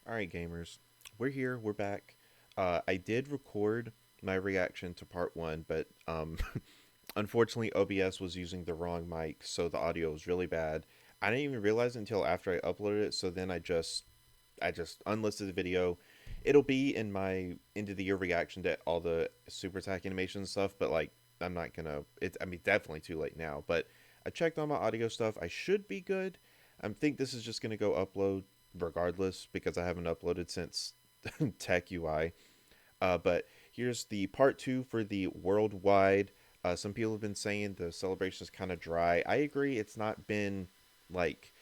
All right, gamers, we're here. We're back. I did record my reaction to part one, but unfortunately, OBS was using the wrong mic, so the audio was really bad. I didn't even realize it until after I uploaded it. So then I just unlisted the video. It'll be in my end of the year reaction to all the super attack animation stuff, but like I'm not gonna. It's definitely too late now. But I checked on my audio stuff. I should be good. I think this is just gonna go upload regardless because I haven't uploaded since Tech UI. But here's the part two for the worldwide. Some people have been saying the celebration is kind of dry. I agree. It's not been like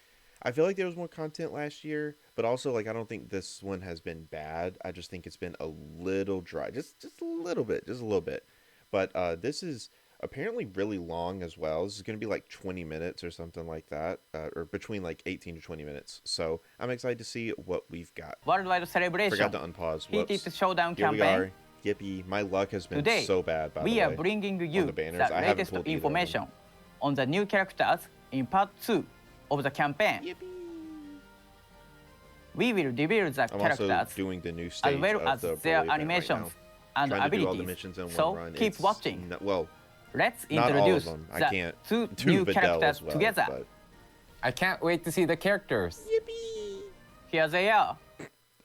I feel like there was more content last year, but also like I don't think this one has been bad. I just think it's been a little dry, just a little bit, just a little bit. But this is apparently really long as well. This is going to be like 20 minutes or something like that, or between like 18 to 20 minutes. So I'm excited to see what we've got. Worldwide celebration. Forgot to unpause. Heated Whoops. showdown Here we campaign. are. Yippee! My luck has been Today, so bad. By we the are way, bringing you on the the banners, I haven't latest pulled either of information them. on the new characters in part 2 of the campaign. Yippee! We will reveal the I'm also characters doing the new stage as well of as the their Broly event animations right and now. Trying to do all the abilities. missions in So one run. keep It's watching. well, Let's not all of introduce them. I the can't two do new Videl characters as well, together. but I can't wait to see the characters. yippee! Here they are.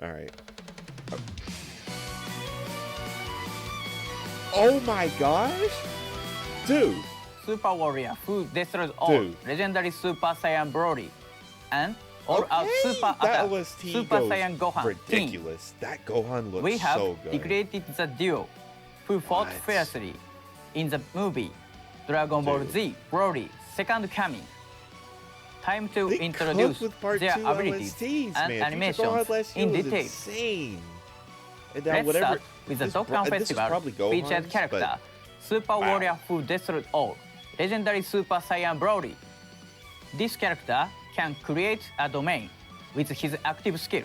All right. Oh my gosh, dude! Super Warrior who destroys all Dude. legendary Super Saiyan Broly and all-out Okay, Super that Attack OST Super goes Saiyan Gohan team. ridiculous. That Gohan looks We have so good. recreated the duo who fought What? fiercely in the movie Dragon Ball Dude. Z Broly Second Coming. Time to They introduce cooked with part their two abilities OSTs, and man. animations Future Gohan last year in was detail. insane. And now Let's whatever, start with the this Dokkan this is Festival probably featured Gohan's, character but Super wow. Warrior who destroyed all legendary Super Saiyan Broly. This character can create a domain with his active skill.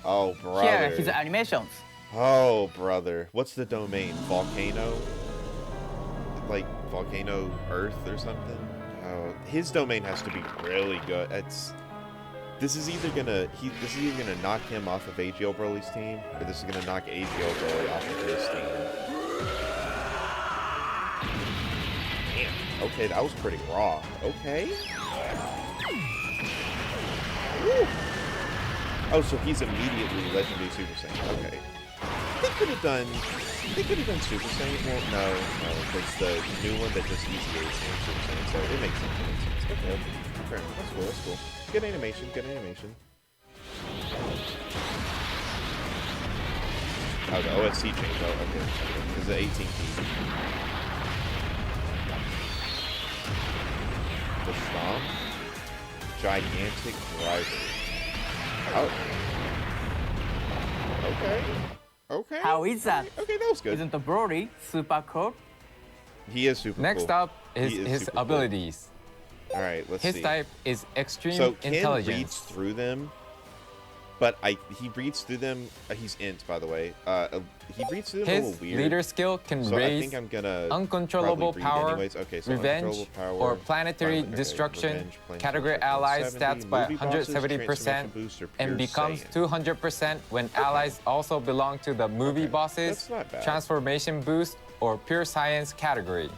Oh, brother. Here are his animations. Oh, brother. What's the domain? Volcano? Like Volcano Earth or something? Oh, his domain has to be really good. This is either gonna knock him off of AGL Broly's team, or this is gonna knock AGL Broly off of his team. Damn. Okay, that was pretty raw. Okay. Woo. Oh, so he's immediately Legendary Super Saiyan. Okay. They could have done Super Saiyan. Well, no, because the new one that just EZA is Super Saiyan, so it makes sense. It makes sense. Okay, fair enough. That's cool. That's cool. Good animation. Good animation. Oh, the OSC change. Oh, okay. Because the 18 key. The Stomp. Gigantic Driver. Oh. Okay. Okay. How is that? Okay, that was good. Isn't the Broly super cool? He is super Next cool. up is He is his super cool. abilities. All right, let's His see. type is extreme So Ken reads intelligence. through them, but he reads through them. He's int, by the way. He reads through them a His little weird. leader skill can so I raise think I'm gonna uncontrollable probably read power, anyways. Okay, so revenge, uncontrollable power, or planetary okay, destruction, revenge, planetary category destruction, allies 70, stats by movie bosses, 170% transformation boost, or and pure becomes Saiyan. 200% when allies also belong to the movie Okay, bosses, that's not bad. transformation boost, or pure science category.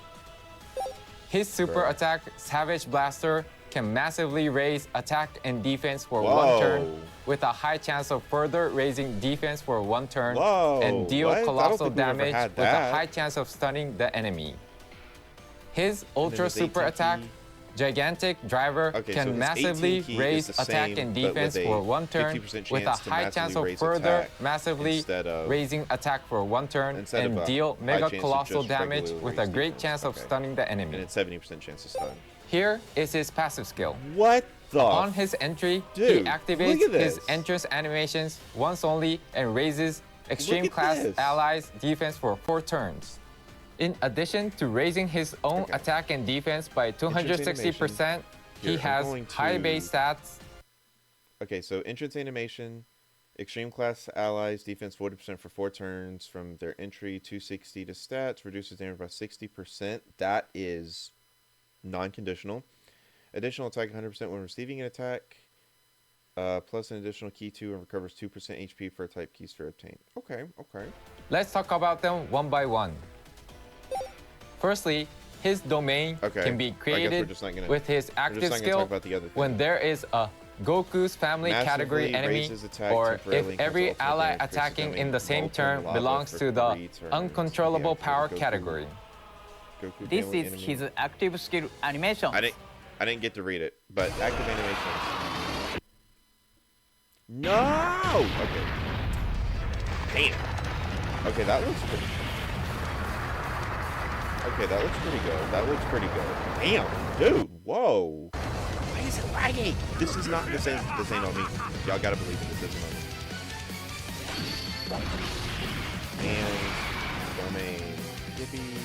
His super Bruh. attack, Savage Blaster, can massively raise attack and defense for Whoa. one turn, with a high chance of further raising defense for one turn, Whoa, and deal what? I don't colossal think we've ever damage had with a that. high chance of stunning the enemy. His Ultra his Super 18 Attack, key. Gigantic Driver, Okay, so can his massively 18 key raise is the attack same, and but with defense a for one turn, 50% with a chance to high chance massively of raise further attack massively instead of- raising attack for one turn, instead of and a deal high mega chance to colossal just damage regularly with a raise great defense. chance of Okay. stunning the And enemy. it's 70% chance to stun. Here is his passive skill. What the? On his entry, Dude, he look activates at his this. entrance animations once only and raises extreme Look at class this. allies defense for 4 turns. In addition to raising his own Okay. attack and defense by 260%, he Here, I'm has going high to- base stats, Okay, so entrance animation, extreme class allies, defense 40% for 4 turns from their entry, 260 to stats, reduces damage by 60%. That is non-conditional. Additional attack 100% when receiving an attack. Plus an additional key 2 and recovers 2% HP per type key sphere obtained. Okay, okay. Let's talk about them one by one. Firstly, his domain can be created with his active skill when there is a Goku's family category enemy, or if every ally attacking in the same turn belongs to the uncontrollable power category. This is his active skill animation. I didn't get to read it, but active animations. No! Okay. Damn. Okay, that looks pretty. Okay, that looks pretty good. That looks pretty good. Damn, dude, whoa. Why is it lagging? This is not this ain't on me. Y'all gotta believe it, this isn't on me. And domain. Yippee.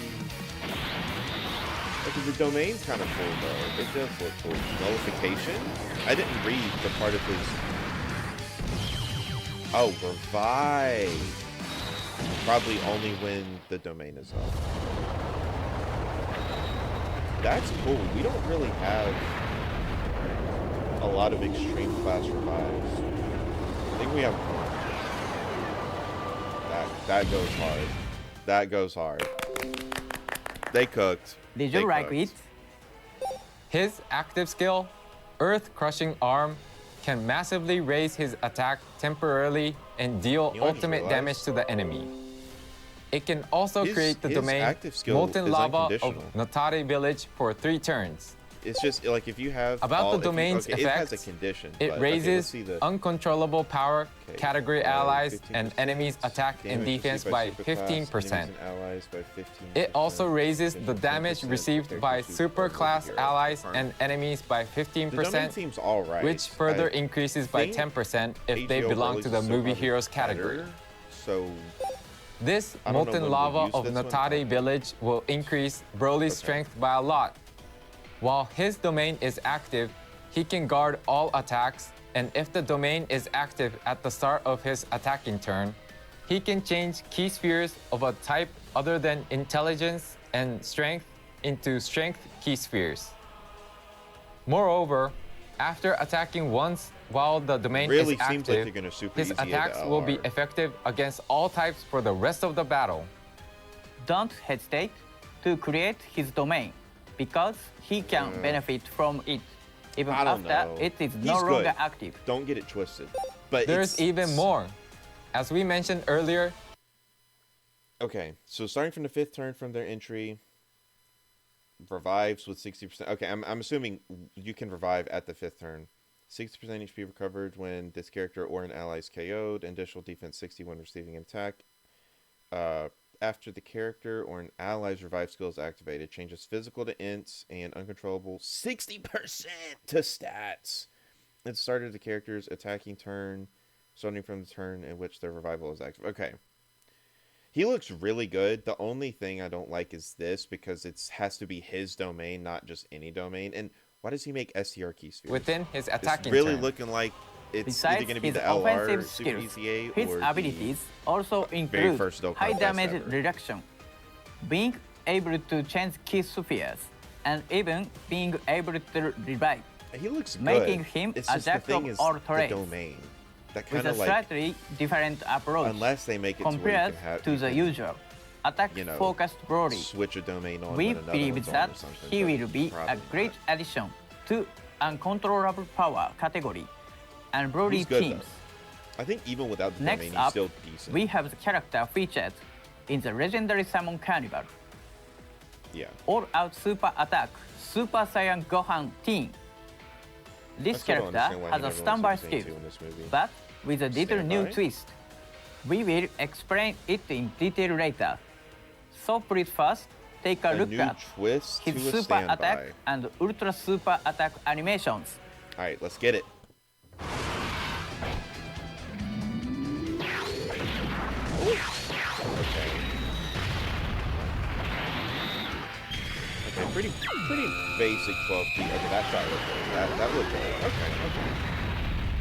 Okay, the domain's kind of cool though. It does look cool. Nullification? I didn't read the part of his. Oh, revive. Probably only when the domain is up. That's cool. We don't really have a lot of extreme class revives. I think we have one. That goes hard. That goes hard. They cooked. Did you like it? His active skill, Earth Crushing Arm, can massively raise his attack temporarily and deal ultimate damage to the enemy. It can also create the domain Molten Lava of Notare Village for 3 turns. It's just like if you have about the domain's effect, it has a condition. It raises uncontrollable power category allies and enemies attack and defense by 15%. It also raises the damage received by superclass allies and enemies by 15%, which further increases by 10% if they belong to the movie heroes category. So this Molten Lava of Notare Village will increase Broly's strength by a lot. While his domain is active, he can guard all attacks, and if the domain is active at the start of his attacking turn, he can change key spheres of a type other than intelligence and strength into strength key spheres. Moreover, after attacking once while the domain is active, his attacks will be effective against all types for the rest of the battle. Don't hesitate to create his domain, because he can benefit from it even after it is no longer active. Don't get it twisted. But there's even more. As we mentioned earlier. Okay, so starting from the 5th turn from their entry, revives with 60%. Okay, I'm assuming you can revive at the 5th turn. 60% HP recovered when this character or an ally is KO'd, and additional defense 60 when receiving an attack. After the character or an ally's revive skill is activated, changes physical to ints and uncontrollable 60% to stats. At the start of the character's attacking turn, starting from the turn in which their revival is active. Okay. He looks really good. The only thing I don't like is this, because it has to be his domain, not just any domain. And why does he make STR key spheres? Within his attacking turn. It's really turn. looking like it's besides either going to be his the LR, offensive Super skills, ECA, his or abilities also include high damage reduction, being able to change key spheres, and even being able to revive. He looks good. Making him it's a jack of all trades. Domain. That with a slightly different approach unless they make it compared to the usual attack-focused Broly. Switch a domain on we believe that he will be a great addition to uncontrollable power category and Broly teams. I think even without the domain, he's still decent. We have the character featured in the legendary Summon Carnival. Yeah. All-out super attack, Super Saiyan Gohan Teen. This character has a standby skill, but with a little new twist. We will explain it in detail later. So please first take a look at his super attack and ultra super attack animations. Alright, let's get it. Okay, pretty basic 12 feet. Okay, that shot looked good. That looked good. Okay.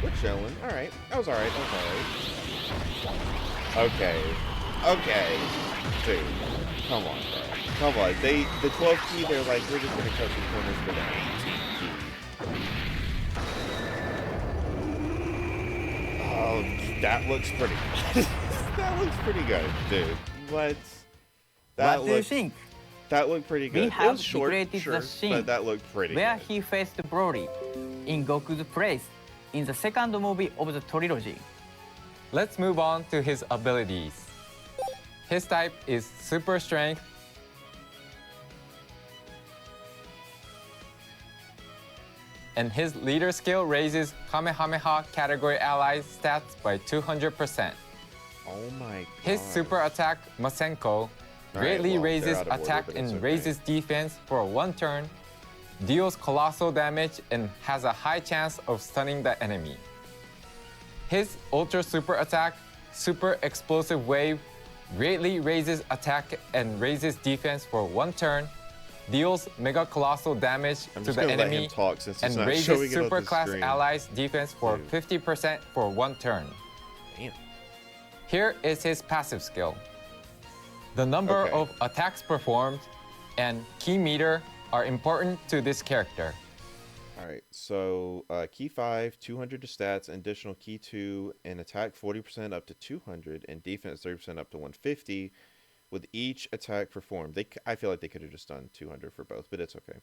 We're chilling. Alright. That was alright. Okay. Dude. Come on, bro. Come on. The 12 key, they're like, we're just gonna cut some corners for the 18 key. That looks pretty good. That looks pretty good, dude. What do you think? That looked pretty good. We have it was short, recreated sure, the scene but that looked pretty where good. he faced Broly in Goku's place in the second movie of the trilogy. Let's move on to his abilities. His type is Super Strength. And his leader skill raises Kamehameha category allies stats by 200%. Oh my god. His super attack, Masenko, greatly raises attack and raises defense for 1 turn, deals colossal damage, and has a high chance of stunning the enemy. His ultra super attack, Super Explosive Wave, greatly raises attack and raises defense for 1 turn, deals mega colossal damage to the enemy, and raises super class allies defense for 50% for 1 turn. Damn. Here is his passive skill. The number of attacks performed and key meter are important to this character. Alright, so key 5, 200 to stats, and additional key 2, and attack 40% up to 200, and defense 30% up to 150. With each attack performed, I feel like they could have just done 200 for both, but it's okay.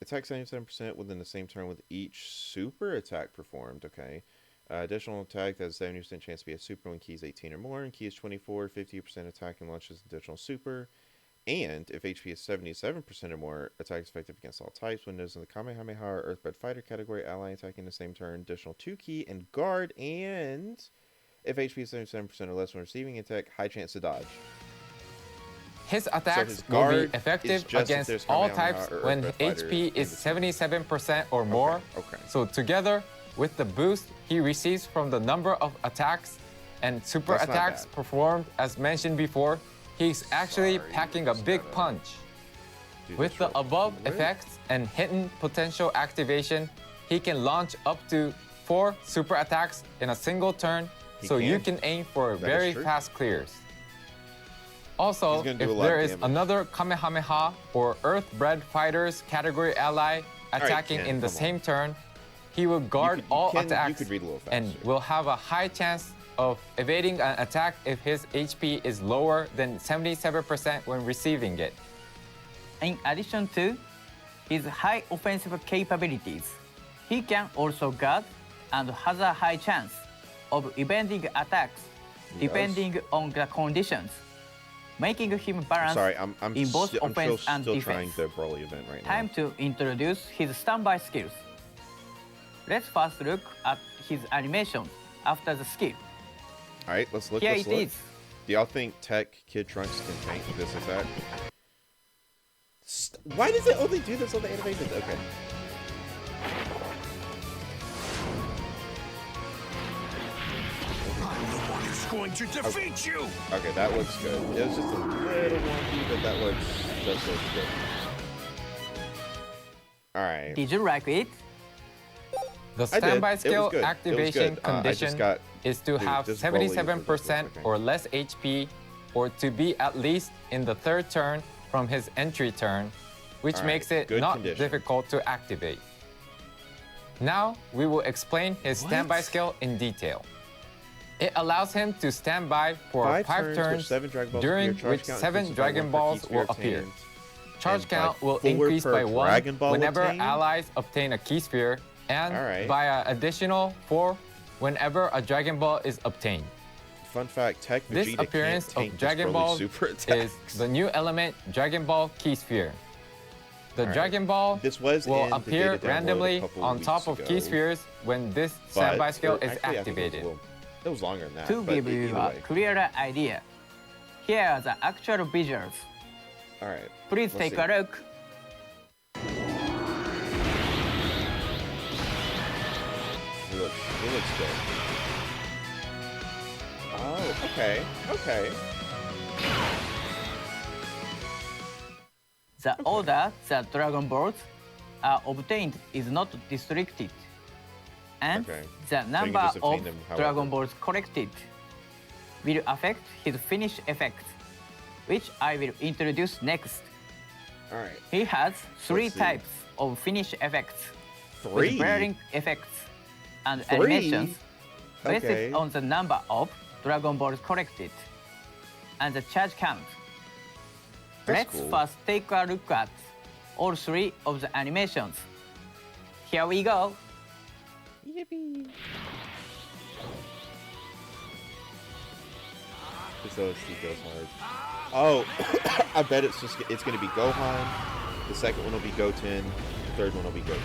Attack 77% within the same turn with each super attack performed, okay. Additional attack has a 70% chance to be a super when key is 18 or more, and key is 24, 50% attack and launches additional super. And if HP is 77% or more, attack is effective against all types. When there's in the Kamehameha or Earthbred Fighter category, ally attacking the same turn, additional 2 key and guard, and if HP is 77% or less when receiving attack, high chance to dodge. His attacks will be effective against all types when HP is 77% or more. So together with the boost he receives from the number of attacks and super attacks performed as mentioned before, he's actually packing a big punch. With the above effects and hidden potential activation, he can launch up to 4 super attacks in a single turn, so you can aim for very fast clears. Also, if there is another Kamehameha or Earthbred Fighters category ally attacking in the same turn, he will guard all attacks and will have a high chance of evading an attack if his HP is lower than 77% when receiving it. In addition to his high offensive capabilities, he can also guard and has a high chance of evading attacks depending on the conditions, making him balanced in both offense and defense. Trying the Broly event right now. Time to introduce his standby skills. Let's first look at his animation after the skill. Alright, let's look. Here it is. Do y'all think Tech Kid Trunks can tank this attack? Why does it only do this on the animations? Okay. Going to defeat you. Okay, that looks good. It was just a little wonky, but that looks good. Alright. Did you like it? The standby skill activation condition is to have 77% or less HP, or to be at least in the 3rd turn from his entry turn, which makes it not difficult to activate. Now we will explain his standby skill in detail. It allows him to stand by for 5 turns, during which 7 Dragon Balls will appear. Charge count will increase by 1 whenever allies obtain a key sphere, and by an additional 4 whenever a Dragon Ball is obtained. Fun fact, Tech Vegeta this appearance of Dragon Ball is the new element Dragon Ball Key Sphere. The Dragon Ball will appear randomly on top of Key Spheres when this standby skill is activated. It was longer than that. To give you a clearer idea, here are the actual visuals. Alright. Please take a look. He looks good. Oh, okay. The order that Dragon Balls are obtained is not restricted, and the number of Dragon Balls collected will affect his finish effects, which I will introduce next. Alright. He has 3 types of finish effects, with varying effects and animations based on the number of Dragon Balls collected and the charge count. Let's first take a look at all three of the animations. Here we go. Yippee! This OST goes hard. Oh, I bet it's gonna be Gohan. The second one will be Goten. The third one will be Goku.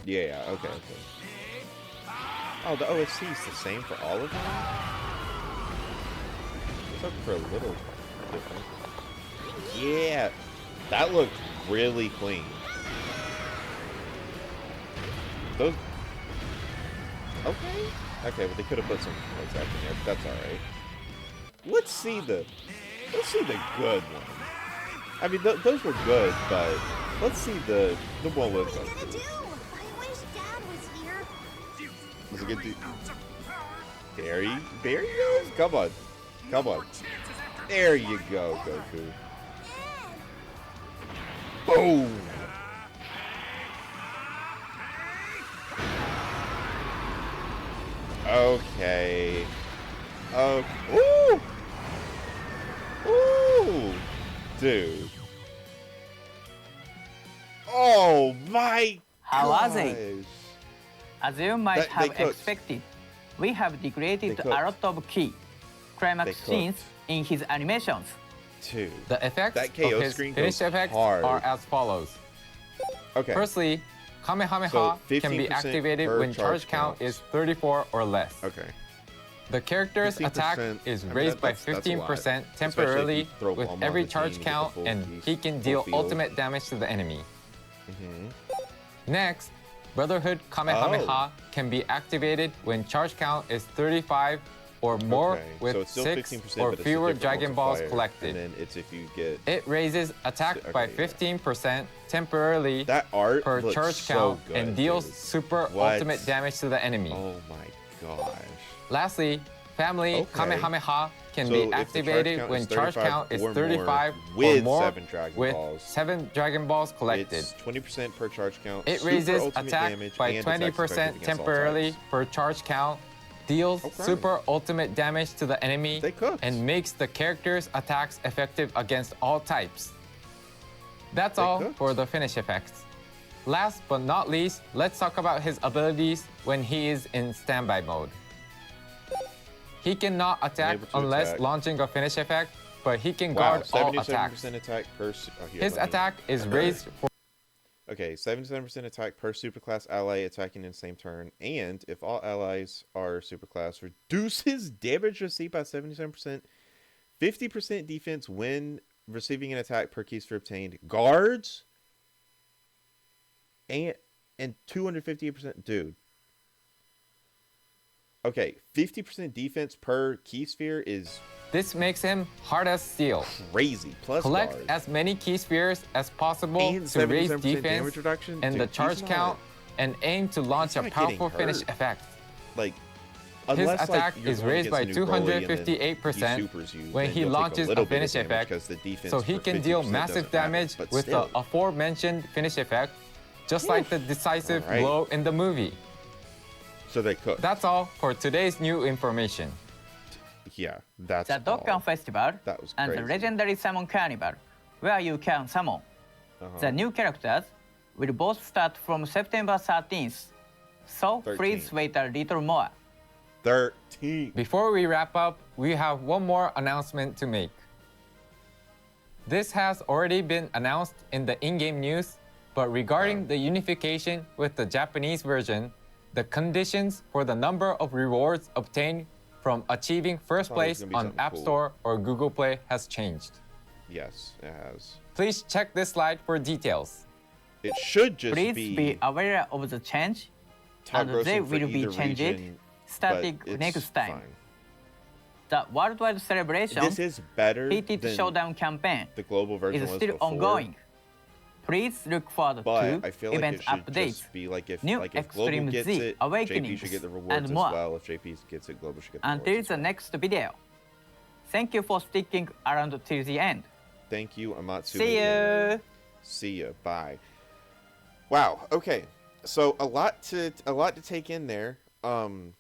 Yeah. Okay. Oh, the OST is the same for all of them. It's up for a little different. Yeah, that looked really clean. Those. Okay, but they could have put some voice acting there, but that's all right. Let's see the good one. I mean, those were good, but let's see the one with them. I wish Dad was here. Was it good dude? There he goes. Come on. There you go, Goku. Boom. Okay. Ooh! Ooh! Dude. Oh my How gosh. was it? As you might have expected, we have degraded a lot of key climax scenes in his animations. Dude. The effects That KO of his screen finish goes effects hard. are as follows. Okay. Firstly, Kamehameha So can be 15% activated per when charge charge count counts. is 34 or less. Okay. The character's 15%, attack is I mean, raised by that's a lot. 15% Especially if temporarily you throw with Bulma on every the charge team, you get the count, full and piece, he can full deal field. ultimate damage to the enemy. Mm-hmm. Next, Brotherhood Kamehameha can be activated when charge count is 35 or more Okay, so with it's still 6 15%, or but it's a fewer different Dragon Balls multiplier, collected. And then it's if you get It raises attack by Okay, 15% temporarily that art per looks charge so count good, and deals dude. super What? ultimate damage to the enemy. Oh my gosh. Lastly, Family Okay. Kamehameha can So be if the charge activated count when is charge 35 count is or more 35 with or more 7 Dragon with Balls. 7 Dragon Balls collected. It's 20% per charge count. It super raises ultimate attack damage, by and attacks 20% effective against all temporarily types. per charge count, deals Okay. super ultimate damage to the enemy, They cooked. and makes the character's attacks effective against all types. That's They all cooked. for the finish effects. Last but not least, let's talk about his abilities when he is in standby mode. He cannot attack Unable to unless attack. launching a finish effect, but he can Wow, guard all 77% attacks. attack per. Here, His let me- attack is raised for Okay, 77% attack per superclass ally attacking in the same turn, and if all allies are superclass, reduces damage received by 77%, 50% defense when receiving an attack per key sphere obtained, guards, and 258%. Dude. Okay, 50% defense per key sphere is This makes him hard as steel. crazy. Plus Collect guard. as many key spheres as possible And to raise 77% defense damage reduction? and Dude, the he's charge not- count, and aim to launch he's a not getting powerful finish hurt. effect. Like, His unless, attack like, you're is going raised by against a new Broly and then 258% he supers you, when then he you'll take launches little a bit of finish damage effect, because the defense so he for can deal 50% massive doesn't matter, damage but with still. the aforementioned finish effect, just like the decisive Alright. blow in the movie. So they cook. That's all for today's new information. Yeah, that's The Dokkan all. Festival That was and the crazy. Legendary Summon Carnival, where you can summon. The new characters will both start from September 13th, so please 13th. wait a little more. 13. Before we wrap up, we have one more announcement to make. This has already been announced in the in-game news, but regarding the unification with the Japanese version, the conditions for the number of rewards obtained from achieving first Thought it was place gonna be on something App cool. Store or Google Play has changed. Yes, it has. Please check this slide for details. It should just Please be be aware of the change, top and grossing they for will be either changed region, starting but it's next time. fine. The worldwide celebration This is better Heated than Showdown campaign the global version is was still before, ongoing. Please look forward but to I feel like event it should updates, just be like if new Global Extreme gets Z it, JP Awakenings, should get the rewards and as more. well. If JP gets it, Global should get the Until rewards as the well. next video. Thank you for sticking around till the end. Thank you, Amatsu. See you. See ya. Bye. Wow. Okay. So a lot to take in there. Um,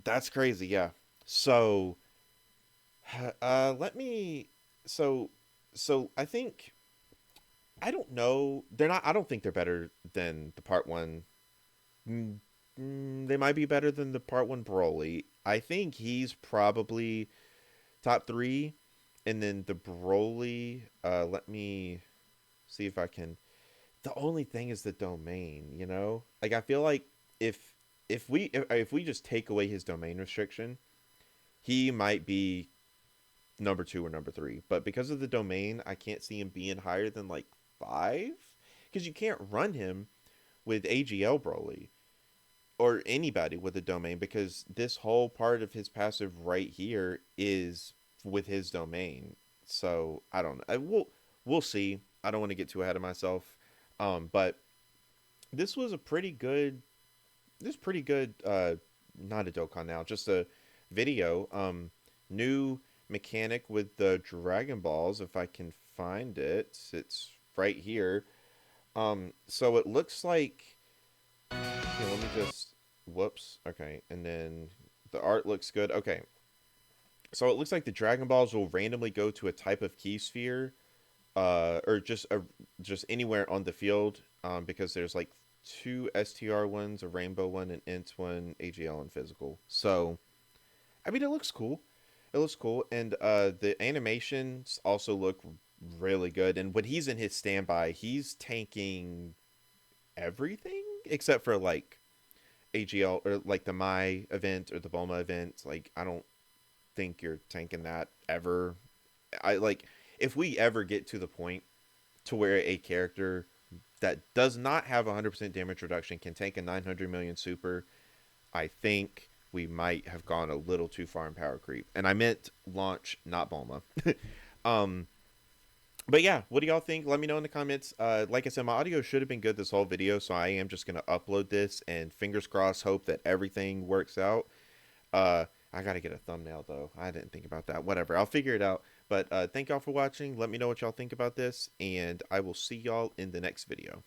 that's crazy. Yeah. So, let me. So, I think I don't know. They're not. I don't think they're better than the part one. Mm, they might be better than the part one Broly. I think he's probably top three, and then the Broly. Let me see if I can. The only thing is the domain. You know, like I feel like if if we just take away his domain restriction, he might be number two or number three. But because of the domain, I can't see him being higher than like five, because you can't run him with AGL Broly or anybody with a domain, because this whole part of his passive right here is with his domain. So I don't know. We'll see. I don't want to get too ahead of myself. But this was a pretty good. This pretty good. Not a Dokkan now, just a video. New mechanic with the Dragon Balls. If I can find it, it's right here. So it looks like. Okay, let me just. Whoops. Okay, and then the art looks good. Okay, so it looks like the Dragon Balls will randomly go to a type of key sphere, or just anywhere on the field. Because there's like two STR ones, a rainbow one, an int one, AGL and physical. So, I mean, it looks cool. It looks cool, and the animations also look really good. And when he's in his standby, he's tanking everything except for like AGL or like the My event or the Bulma event. Like, I don't think you're tanking that ever. I like if we ever get to the point to where a character that does not have 100% damage reduction can tank a 900 million super, I think we might have gone a little too far in power creep. And I meant launch, not Bulma. um, but yeah, what do y'all think? Let me know in the comments. Like I said, my audio should have been good this whole video, so I am just going to upload this and fingers crossed hope that everything works out. I got to get a thumbnail, though. I didn't think about that. Whatever, I'll figure it out. But thank y'all for watching. Let me know what y'all think about this, and I will see y'all in the next video.